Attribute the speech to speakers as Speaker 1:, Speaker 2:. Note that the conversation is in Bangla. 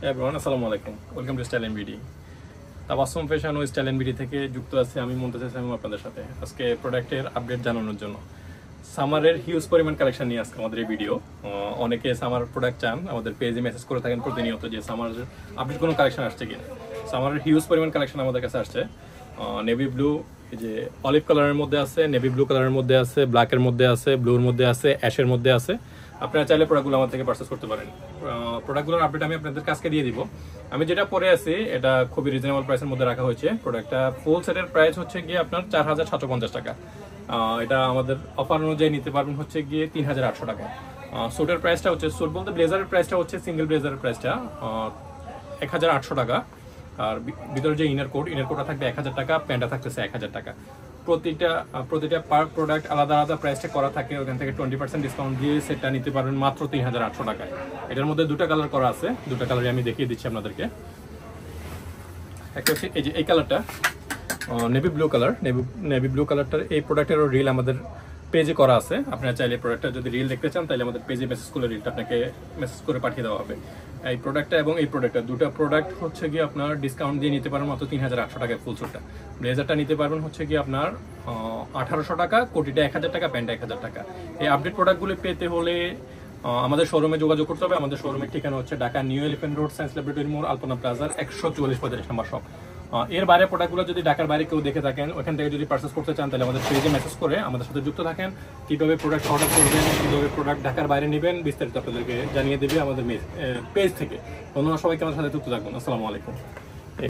Speaker 1: এভরিওয়ান আসসালামু আলাইকুম, welcome to style NBD. Tabassum fashion ও স্টাইল এনবিডি থেকে যুক্ত আছি আমি মুনতাসির সামিম আপনাদের সাথে আজকে প্রোডাক্টের আপডেট জানানোর জন্য। সামারের হিউজ পরিমাণ কালেকশন নিয়ে আজকে আমাদের এই ভিডিও। অনেকে সামার প্রোডাক্ট চান, আমাদের পেজে মেসেজ করে থাকেন প্রতিনিয়ত যে সামার আপডেট কোনো কালেকশন আসছে কিনা। সামারের হিউজ পরিমাণ কালেকশন আমাদের কাছে আসছে। নেভি ব্লু, এই যে অলিভ কালারের মধ্যে আছে, নেভি ব্লু কালারের মধ্যে আছে, ব্ল্যাকের মধ্যে আছে, ব্লুর মধ্যে আছে, অ্যাশের মধ্যে আছে। আপনারা চাইলে প্রোডাক্টগুলো আমার থেকে পারচেজ করতে পারেন। প্রোডাক্টগুলোর আপডেট আমি আপনাদের কাছকে দিয়ে দিব। আমি যেটা পরে আছি এটা খুবই রিজনেবল প্রাইসের মধ্যে রাখা হয়েছে। প্রোডাক্টটা ফুল সেটের প্রাইস হচ্ছে গিয়ে আপনার 4750 টাকা। এটা আমাদের অফার অনুযায়ী নিতে পারবেন হচ্ছে গিয়ে 3800 টাকা। স্যুটের প্রাইসটা হচ্ছে, স্যুট বলতে ব্লেজারের প্রাইসটা হচ্ছে, সিঙ্গেল ব্লেজারের প্রাইসটা 1800 টাকা। আর ভিতরে যে ইনার কোটটা থাকবে 1000 টাকা, প্যান্টটা থাকতেছে 1000 টাকা। প্রতিটা পার প্রোডাক্ট আলাদা আলাদা প্রাইসটা করা থাকে, ওখান থেকে 20% ডিসকাউন্ট দিয়ে সেটটা নিতে পারবেন মাত্র 3800 টাকায়। এটার মধ্যে দুটো কালার করা আছে, দুটো কালারই আমি দেখিয়ে দিচ্ছি আপনাদেরকে। একটা হচ্ছে এই যে এই কালারটা, navy blue colour. Navy blue কালারটার এই প্রোডাক্টেরও রিল আমাদের পেজে করা আছে। আপনারা চাইলে প্রোডাক্টটা যদি রিল দেখতে চান তাহলে আমাদের পেজে মেসেজ করলে রিলটা আপনাকে মেসেজ করে পাঠিয়ে দেওয়া হবে। এই প্রোডাক্টটা এবং এই প্রোডাক্টটা, দুটো প্রোডাক্ট হচ্ছে গিয়ে আপনার ডিসকাউন্ট দিয়ে নিতে পারবেন মাত্র 3800 টাকায় ফুল স্যুটটা। ব্লেজারটা নিতে পারবেন হচ্ছে গিয়ে আপনার 1800 টাকা, কোটিটা 1000 টাকা, প্যান্টটা 1000 টাকা। এই আপডেট প্রোডাক্টগুলো পেতে হলে আমাদের শোরুমে যোগাযোগ করতে হবে। আমাদের শোরুমের ঠিকানা হচ্ছে Dhaka new elephant road, science laboratory মোড়, আলপনা প্লাজার 144-45 নম্বর শপ। এর বাইরে প্রোডাক্টগুলো যদি ঢাকার বাইরে কেউ দেখে থাকেন, ওখান থেকে যদি পারচেস করতে চান তাহলে আমাদের পেজে মেসেজ করে আমাদের সাথে যুক্ত থাকেন। কীভাবে প্রোডাক্ট অর্ডার করবেন, কীভাবে প্রোডাক্ট ঢাকার বাইরে নেবেন, বিস্তারিত আপনাদেরকে জানিয়ে দেবে আমাদের পেজ থেকে। ধন্যবাদ সবাইকে, আমাদের সাথে যুক্ত থাকুন। আসসালামু আলাইকুম।